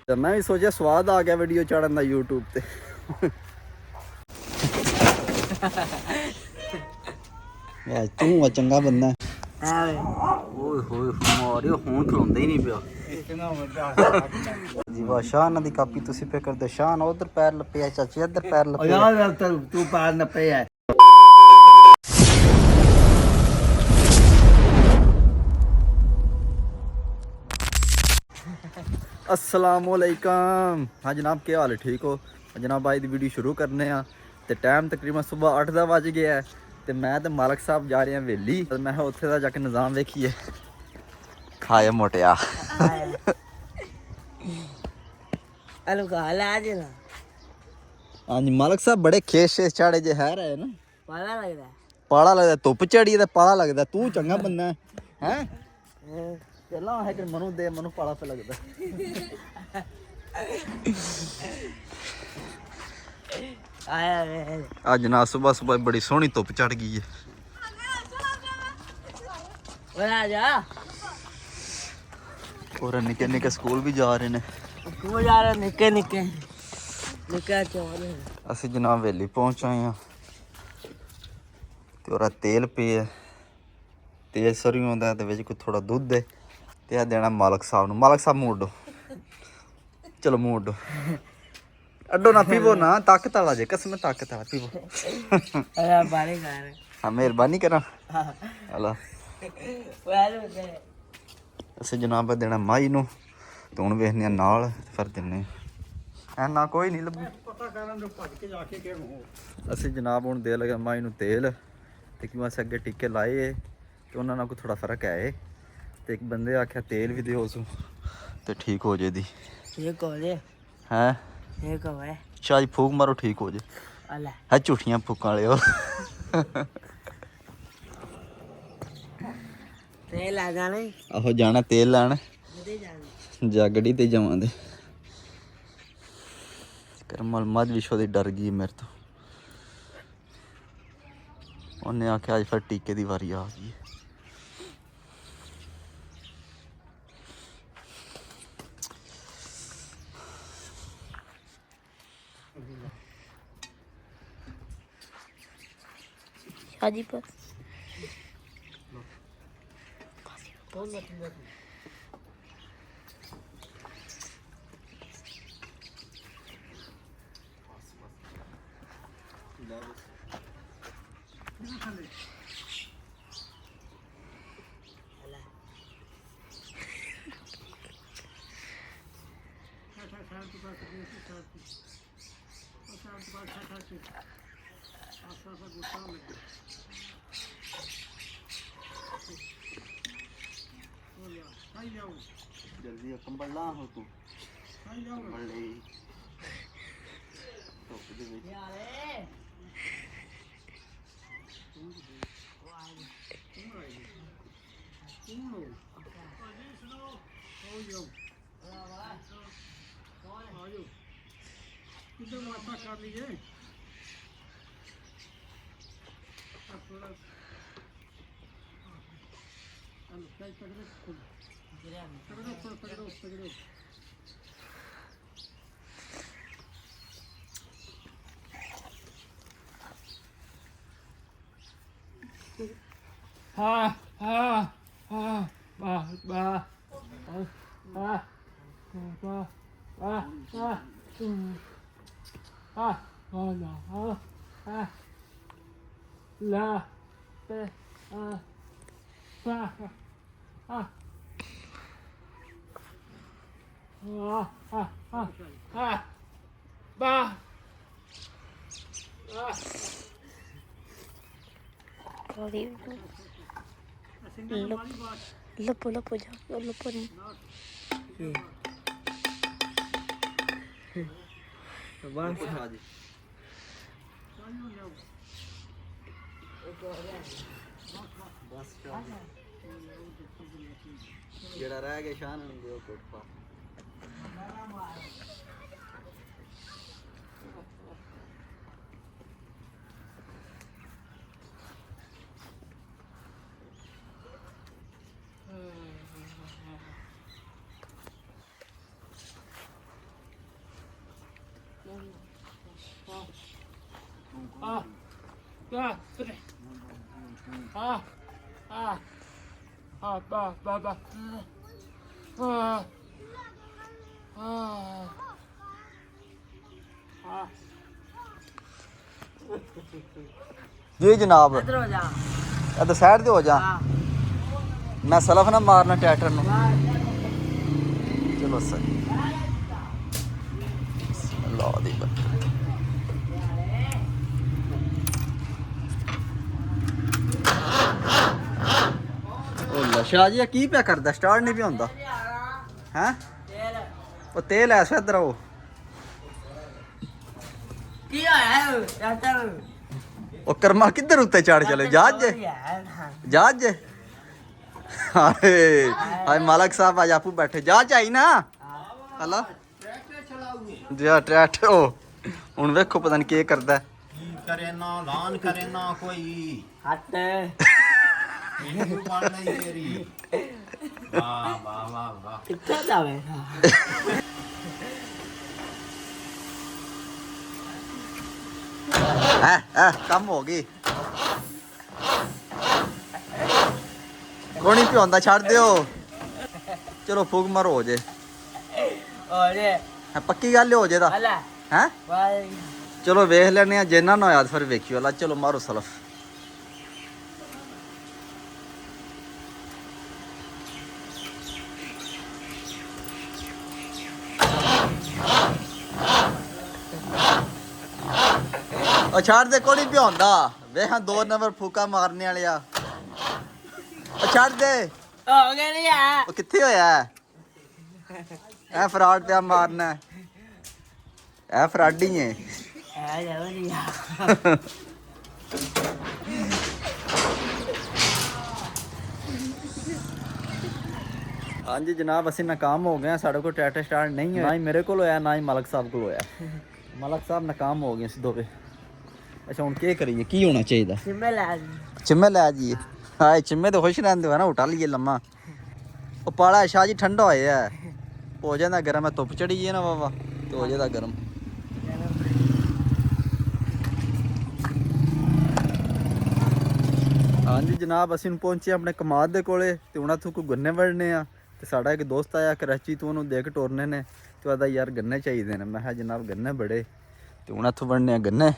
तो मैं भी सोचा स्वाद आ गया वीडियो चढ़न का यूट्यूब पे। तू चंगा बंदा हूं खलोंदा ही नहीं पिया जी वाह। शाह दी कापी तुसी पे करदे शाह उधर पैर लपे चाची इधर पैर लपे तू पैर नपे है। अस्सलामुअलैकुम। हाँ जनाब क्या हाल है, ठीक हो जनाब? आज दी वीडियो शुरू करने आ ते टाइम तकरीबन सुबह 8 दा बज गया है ते मैं ते मालक साहब जा रहे हैं वेली। मैं उत्थे दा जाके निज़ाम वेखिए। खाए मोटिया हाँ जी मालक साहब बड़े खेस शेस चाड़े जे है रहे ना। पाला लगदा धुप चढ़ी ते पाला लगदा। तू चंगा बंदा है हैं चला है कि मनु दे मनु पाला पे लगदा। आज ना सुबह सुबह बड़ी सोहनी धुप चढ़ गई है। और निके निके स्कूल भी जा रहे ने। असी जनाब वेली पहुंच आए हैं ते ओरा तेल पे है, तेल सरियों होंदा ते विच कोई थोड़ा दुध है ते आ देना मालक साहब नूं। मालक साहब मुंह अड्डो, चलो मुंह अड्डो। अड्डो ना पीवो ना, ताकत वाला जे कसम ताकत वाला पीवो। हाँ मेहरबानी करा अला। असी जनाब देना माई नूं ते हुण वेखने नाल फिर दिन्ने ना कोई नहीं लब्भी। असी जनाब हुण दे लगे माई नूं तेल ते क्यों अस अगे टिक्के लाए ते उन्हां नाल कोई थोड़ा फर्क है ते एक बंदे आख्या तेल भी दिओ उसू ते ठीक हो जे दी। ठीक हो जे हैं ठीक हो गए शायद फूक मारो ठीक हो जे है झूठियां फूकां वाले हो। तेल आ जाने आहो जाना तेल लैन जागड़ी ते जावां दे करमल मध विश्व दी डर गई मेरे तो। उन्हें आख्या अज फिर टीके की वारी आ गई। शादी पर जल्दी कंबल ला हो तू कंबल ले धुप दे विच लपो लपो जाओ लपो नहीं जेड़ा रह गया शान दे कोट पा जी जनाब इधर हो जा तो साइड ते हो जा हाँ मैं सलफ ना मारना ट्रैक्टर नु चलो सही अल्लाह दी बरकत ओला शाह जी की पे करदा स्टार्ट नहीं पे होंदा हैं तेल ओ तेल ऐसा इधर आओ की है डॉक्टर ओ कर्मा किधर उत्ते चढ़ चले जहाज जे जहाज जे हाय हाय मालक साहब आज आपू बैठे जहाज आई ना हला जी ट्रैक्टर ओ हुन वेखो पता नहीं के करदा करे ना लान करे ना कोई हट ये तू मान नहीं तेरी वाह वाह वाह वाह कितना जावे कम हो गई कोनी पियोंदा छड़ दियो चलो फूक मारो हो जे और ये पक्की गल हो जे दा हला हैं भाई चलो वेख लेने आ जिन्ना ना होया फिर वेखियो अल्लाह चलो मारो सलफ ओ छाड़ दे कोनी पियोंदा वेखां 2 नंबर फूका मारने वाले आ ओ छाड़ दे हो गया नहीं है ओ कित्थे होया ऐ फ्रॉड पे मारना ऐ फ्रॉड ही है जावे नहीं है हाँ जी जनाब असी नाकाम हो गए साढ़े को ट्रैक्टर स्टार्ट नहीं है ना ही मेरे को होया ना ही मालक साहब को होया मालक साहब नाकाम हो गए दो पे अच्छा हुन के करिए की होना चाहिए सिम्मे ला चिम्मे लै जाइए हाँ चिम्मे तो खुश रहते हो ना उठा लीए लम्मा वो पाला शाह जी ठंडा होया है हो जाता गर्म है धुप चढ़ी है ना बाबा तो हो जाता गर्म हाँ जी जनाब असीं पहुंचे अपने कमाद दे कोले ते हुण इत्थों कोई गन्ने वड़ने आ ते साडा एक दोस्त आया कराची तो उन्होंने देख टोरने ने ते आदा यार गन्ने चाहिए ने मैं जनाब गन्ने बड़े ते हुण इत्थों वड़ने आ गन्ने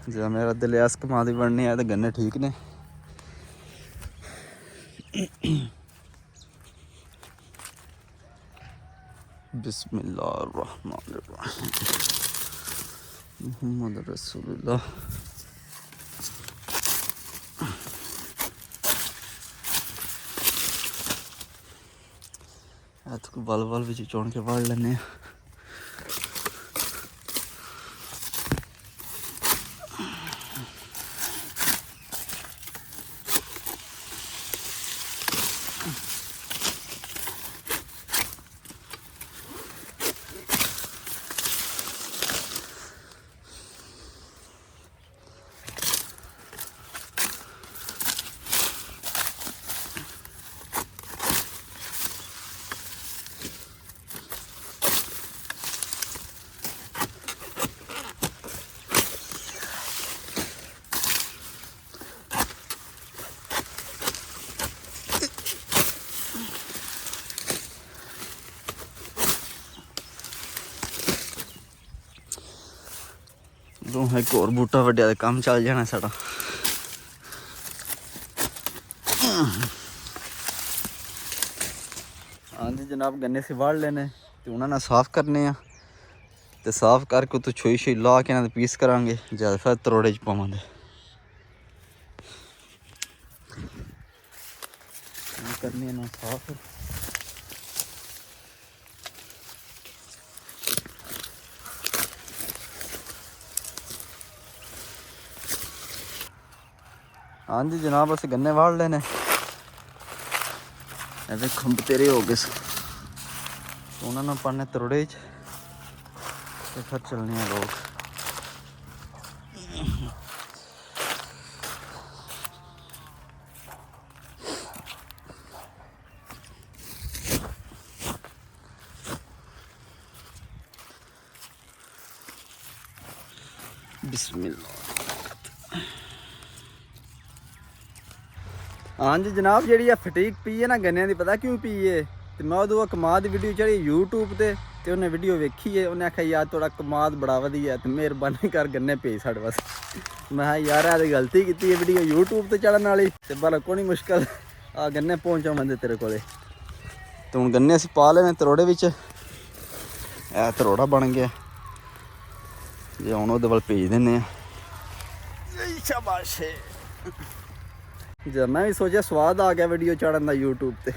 जे मेरा दिल अस कमाद भी वड़ने आ ते गन्ने ठीक ने बिस्मिल्लाहिर्रहमानिर्रहीम मुहम्मद रसूलुल्लाह तो बल बल भी चुन के पढ़ लेने एक और बूटा वड्या ते काम चल जाना साडा हाँ जी जनाब गन्ने से वाड़ लेने ते उन्होंने साफ करने आ ते साफ करके तो छुई छुई ला के ना पीस करांगे ज्यादा फिर तरोड़े च पावांगे करनी है ना साफ हाँ जी जनाब अस गन्ने वाड़ लेने खंब तेरे हो गए उन्होंने पाने तरोड़े च ते फिर चलने हैं लोग बिस्मिल्लाह ਹਾਂਜੀ ਜਨਾਬ, ਜਿਹੜੀ ਆ ਫਟੀਕ ਪੀ ਹੈ ਨਾ ਗੰਨਿਆਂ ਦੀ, ਪਤਾ ਕਿਉਂ ਪੀ ਹੈ? ਤੇ ਮੈਂ ਉਦੋਂ ਕਮਾਦ ਦੀ ਵੀਡੀਓ ਚੜੀ YouTube ਤੇ ਉਹਨੇ ਵੀਡੀਓ ਵੇਖੀ ਹੈ, ਉਹਨੇ ਆਖਿਆ ਯਾਰ ਤੁਹਾਡਾ ਕਮਾਦ ਬੜਾ ਵਧੀਆ ਤੇ ਮਿਹਰਬਾਨੀ ਕਰ ਗੰਨੇ ਭੇਜ ਸਾਡੇ ਵਾਸਤੇ। ਮੈਂ ਕਿਹਾ ਯਾਰ ਇਹ ਗਲਤੀ ਕੀਤੀ ਹੈ ਵੀਡੀਓ YouTube ਤੇ ਚੜਨ ਵਾਲੀ, ਤੇ ਬੜਾ ਕੋਈ ਨਹੀਂ ਮੁਸ਼ਕਲ ਆ ਗੰਨੇ ਪਹੁੰਚਾਉਂਦੇ ਤੇਰੇ ਕੋਲੇ। ਤੇ ਹੁਣ ਗੰਨੇ ਅਸੀਂ ਪਾ ਲੈਣੇ ਤਰੋੜੇ ਵਿੱਚ, ਇਹ ਤਰੋੜਾ ਬਣ ਗਿਆ ਜੇ ਹੁਣ ਉਹਦੇ ਵੱਲ ਭੇਜ ਦਿੰਦੇ ਆ। ਸ਼ਾਬਾਸ਼। ਜਦ ਮੈਂ ਵੀ ਸੋਚਿਆ ਸਵਾਦ ਆ ਗਿਆ ਵੀਡੀਓ ਚੜਨ ਦਾ YouTube ਤੇ।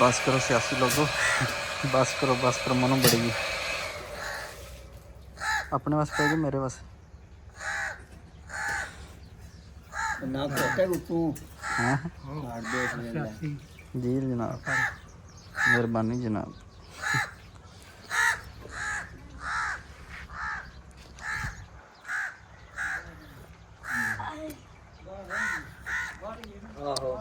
बस करो सियासी लोगों, बस करो मनो बढ़ेगी। अपने पास पेगी मेरे पास ना कोटे तू हाँ मार दे इसमें। जी जनाब, मेहरबानी जनाब। आहो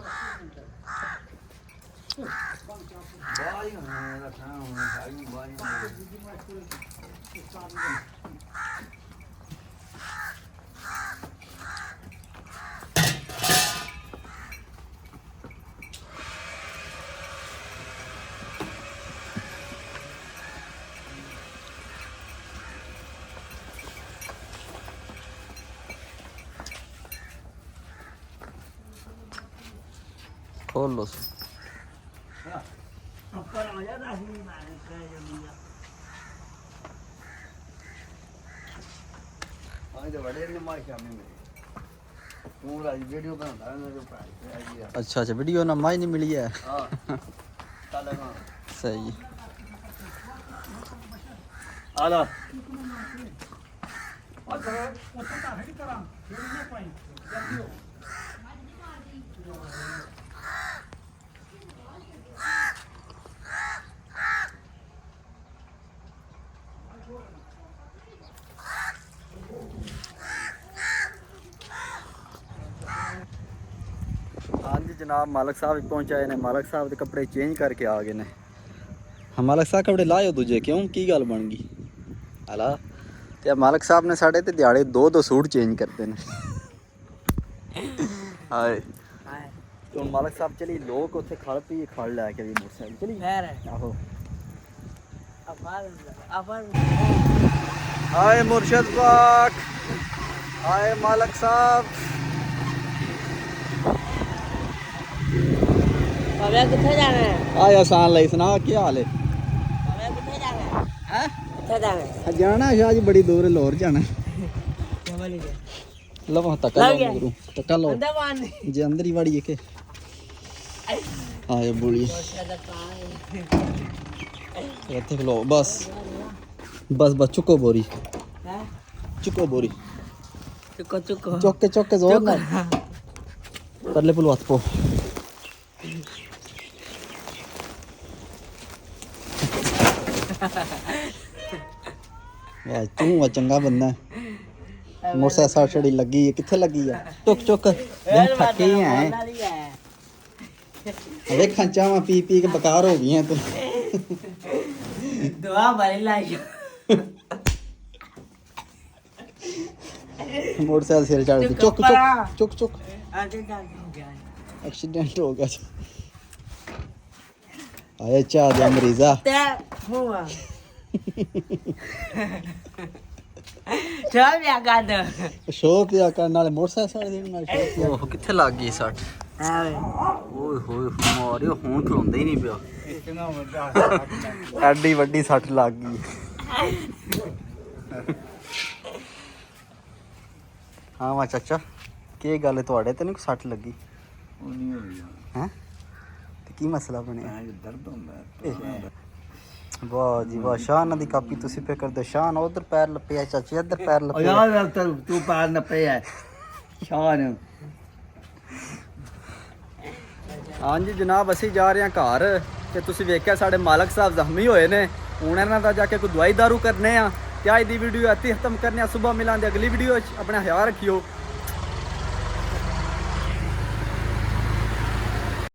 खोल लो ऊपर आ जा राही मारे के जमिया आज तो बड़े ने मार शामी में पूरा वीडियो बनाता है मेरे पास। अच्छा अच्छा, वीडियो ना माई नहीं मिली है। हां चल ना सही। आला हाँ जी जनाब, मालक साहब भी पहुंचाए ने। मालक साहब के कपड़े चेंज करके आ गए ने। हम मालक साहब कपड़े लाए दूजे क्यों की गल बन गई हला? ते मालक साहब ने साढ़े ते दिहाड़े दो सूट चेंज करते हैं। हाय तो मालक साहब चली लोग उत्थे खड़ पी खड़ लैके भी मोटरसाइकिल चली खैर आहो। अपन हाय मुर्शद पाक, हाय मालक साहब। अबे किथे जाना है? आय आसान लाई सुना क्या हाल है? अबे किथे जाना है? हैं किथे जाना है? जाना शाह जी बड़ी दूर है, लाहौर जाना। जबल के लो तक्का लग लो गया? गुरु, तक्का लो अंदर मान जे अंदर ही वाड़ी है के। हाँ ये बुढ़ी इत्थे खलो बस बस बस चुको बोरी, है चुको बोरी, चुको चुको चौक के जोर ना परले पुल हाथ पो। यार तू चंगा बंदा है। मोटरसाइकिल छड़ी लगी है, किथे लगी है? चुक दिन थके ही हैं। अबे खंचा पी पी के बेकार हो गई हैं तू। दुआ बड़ी लाई मोटरसाइकिल सिर चढ़ दी। चुक एक्सीडेंट हो गया। आए चाह दे मरीजा ते हुआ चल या गाद शो पिया करने वाले मोटरसाइकिल साड़े देने वाले शो पिया। ओह किथे लग गई सट? आवे ओए होए मारियो खून खलोंदा ही नहीं पिया। इतना बड़ा एडी वड्डी सट लग गई। हाँ वा चाचा की गल है तुहाडे ते नहीं कोई सट लगी? नहीं हो गया हैं ते की मसला बनया? दर्द होता है। वाह जी वाह, शान दी कापी तुसी पे कर दो। शान उधर पैर लपे चाची, इधर पैर लपे। यार तू पार न पे है शान। हाँ जी जनाब, असी जा रहे हैं घर ते तुसी वेख्या साडे मालक साहब जख्मी होए ने। हुण इन्हां दा जाके कोई दवाई दारू करने आ ते अज दी वीडियो इत्थे खत्म करने आ। सुबह मिलांगे अगली वीडियो च। अपना ख्याल रखियो।